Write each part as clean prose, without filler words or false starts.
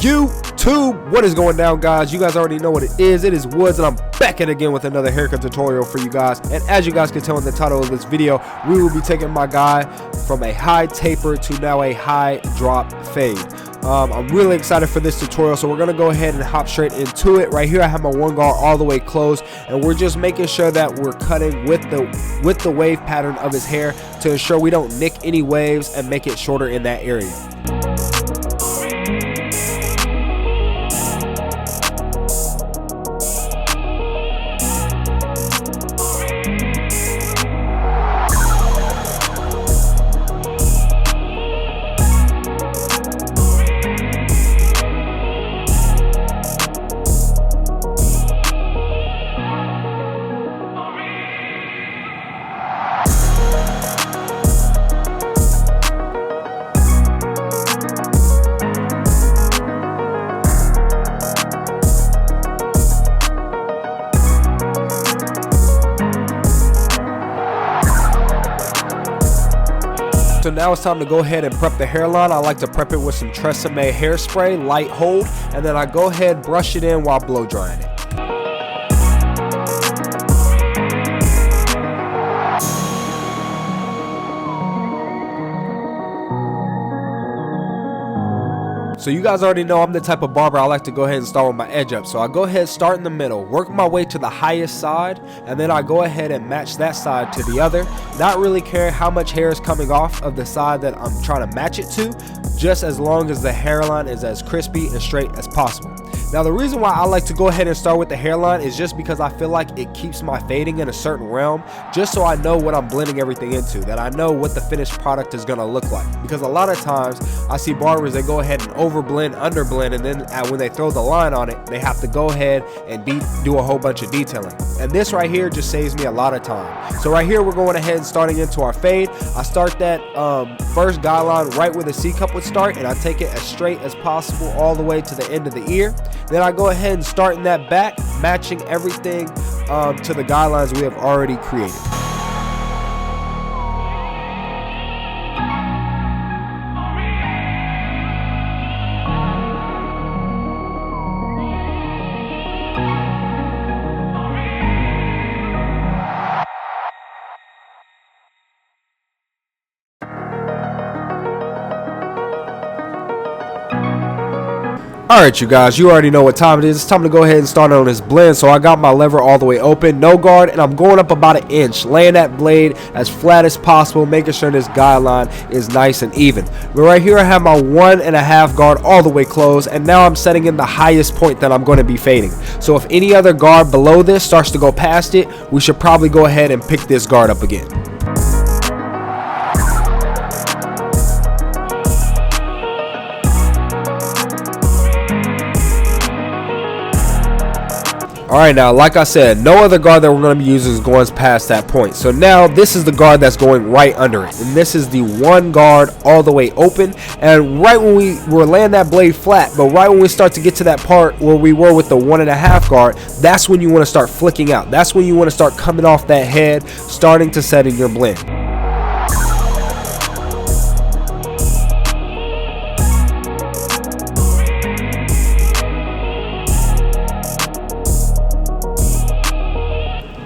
YouTube, what is going down, guys? You guys already know what it is. It is Woods, and I'm back at again with another haircut tutorial for you guys. And as you guys can tell in the title of this video, we will be taking my guy from a high taper to now a high drop fade. I'm really excited for this tutorial, so we're gonna go ahead and hop straight into it. Right here I have my one guard all the way closed, and we're just making sure that we're cutting with the wave pattern of his hair to ensure we don't nick any waves and make it shorter in that area. So now it's time to go ahead and prep the hairline. I like to prep it with some Tresemme hairspray, light hold, and then I go ahead brush it in while blow drying it. So you guys already know I'm the type of barber I like to go ahead and start with my edge up. So I go ahead, start in the middle, work my way to the highest side, and then I go ahead and match that side to the other. Not really caring how much hair is coming off of the side that I'm trying to match it to, just as long as the hairline is as crispy and straight as possible. Now the reason why I like to go ahead and start with the hairline is just because I feel like it keeps my fading in a certain realm, just so I know what I'm blending everything into, that I know what the finished product is going to look like. Because a lot of times I see barbers, they go ahead and overblend, underblend, and then when they throw the line on it, they have to go ahead and do a whole bunch of detailing. And this right here just saves me a lot of time. So right here we're going ahead and starting into our fade. I start that first guy line right where the C cup would start, and I take it as straight as possible all the way to the end of the ear. Then I go ahead and start in that back, matching everything to the guidelines we have already created. Alright you guys, you already know what time it is. It's time to go ahead and start on this blend. So I got my lever all the way open, no guard, and I'm going up about an inch, laying that blade as flat as possible, making sure this guideline is nice and even. But right here I have my 1.5 guard all the way closed, and now I'm setting in the highest point that I'm going to be fading. So if any other guard below this starts to go past it, we should probably go ahead and pick this guard up again. Alright, now like I said, no other guard that we're going to be using is going past that point. So now this is the guard that's going right under it, and this is the one guard all the way open. And right when we were laying that blade flat, but right when we start to get to that part where we were with the 1.5 guard, that's when you want to start flicking out. That's when you want to start coming off that head, starting to set in your blend.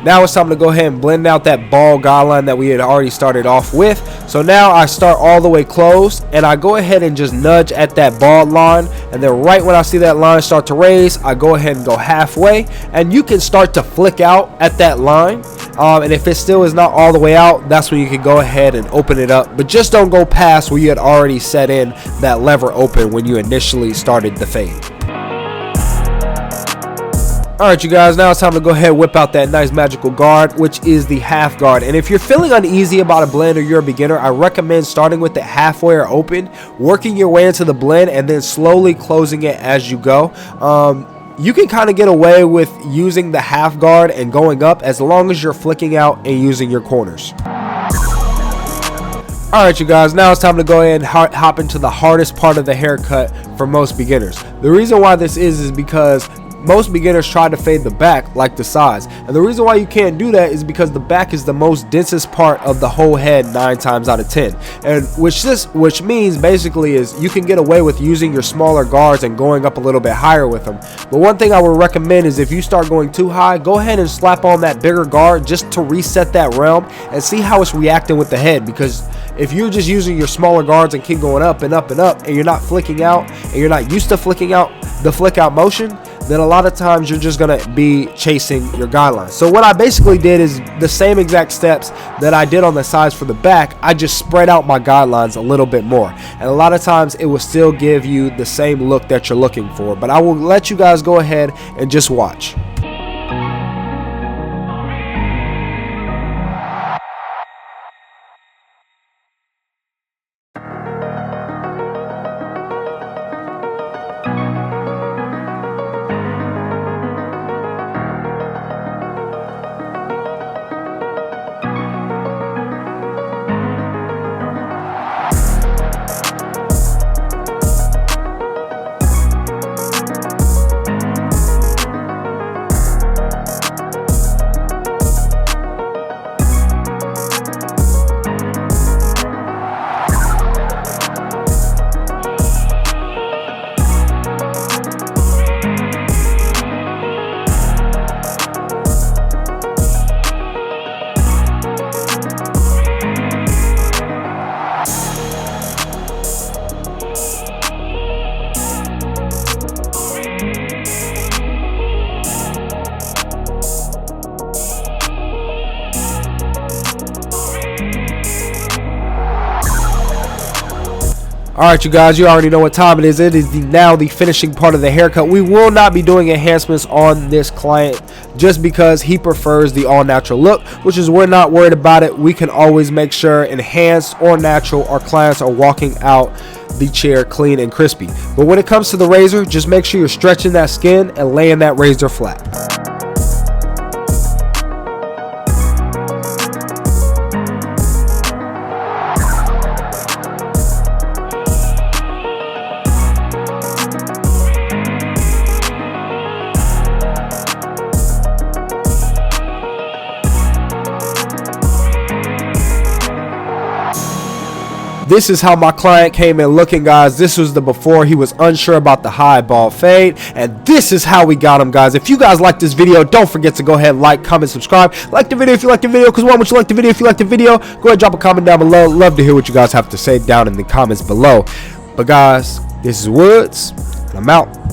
Now it's time to go ahead and blend out that ball guideline that we had already started off with. So now I start all the way closed, and I go ahead and just nudge at that ball line, and then right when I see that line start to raise, I go ahead and go halfway, and you can start to flick out at that line. And if it still is not all the way out, that's when you can go ahead and open it up, but just don't go past where you had already set in that lever open when you initially started the fade. Alright you guys, now it's time to go ahead and whip out that nice magical guard, which is the half guard. And if you're feeling uneasy about a blend or you're a beginner, I recommend starting with it halfway or open, working your way into the blend, and then slowly closing it as you go. You can kind of get away with using the half guard and going up as long as you're flicking out and using your corners. Alright you guys, now it's time to go ahead and hop into the hardest part of the haircut for most beginners. The reason why this is because most beginners try to fade the back like the sides, and the reason why you can't do that is because the back is the most densest part of the whole head 9 times out of 10, and which means basically is you can get away with using your smaller guards and going up a little bit higher with them. But one thing I would recommend is if you start going too high, go ahead and slap on that bigger guard just to reset that realm and see how it's reacting with the head. Because if you're just using your smaller guards and keep going up and up and up, and you're not flicking out, and you're not used to flicking out the flick out motion, then a lot of times you're just gonna be chasing your guidelines. So what I basically did is the same exact steps that I did on the sides for the back. I just spread out my guidelines a little bit more, and a lot of times it will still give you the same look that you're looking for. But I will let you guys go ahead and just watch. Alright, you guys, you already know what time it is. It is now the finishing part of the haircut. We will not be doing enhancements on this client just because he prefers the all natural look, which is we're not worried about it. We can always make sure enhanced or natural, our clients are walking out the chair clean and crispy. But when it comes to the razor, just make sure you're stretching that skin and laying that razor flat. This is how my client came in looking, guys. This was the before. He was unsure about the high ball fade, and this is how we got him, guys. If you guys like this video, don't forget to go ahead, like, comment, subscribe. Like the video if you like the video, because why would you like the video if you like the video? Go ahead, drop a comment down below. Love to hear what you guys have to say down in the comments below. But guys, this is Woods, and I'm out.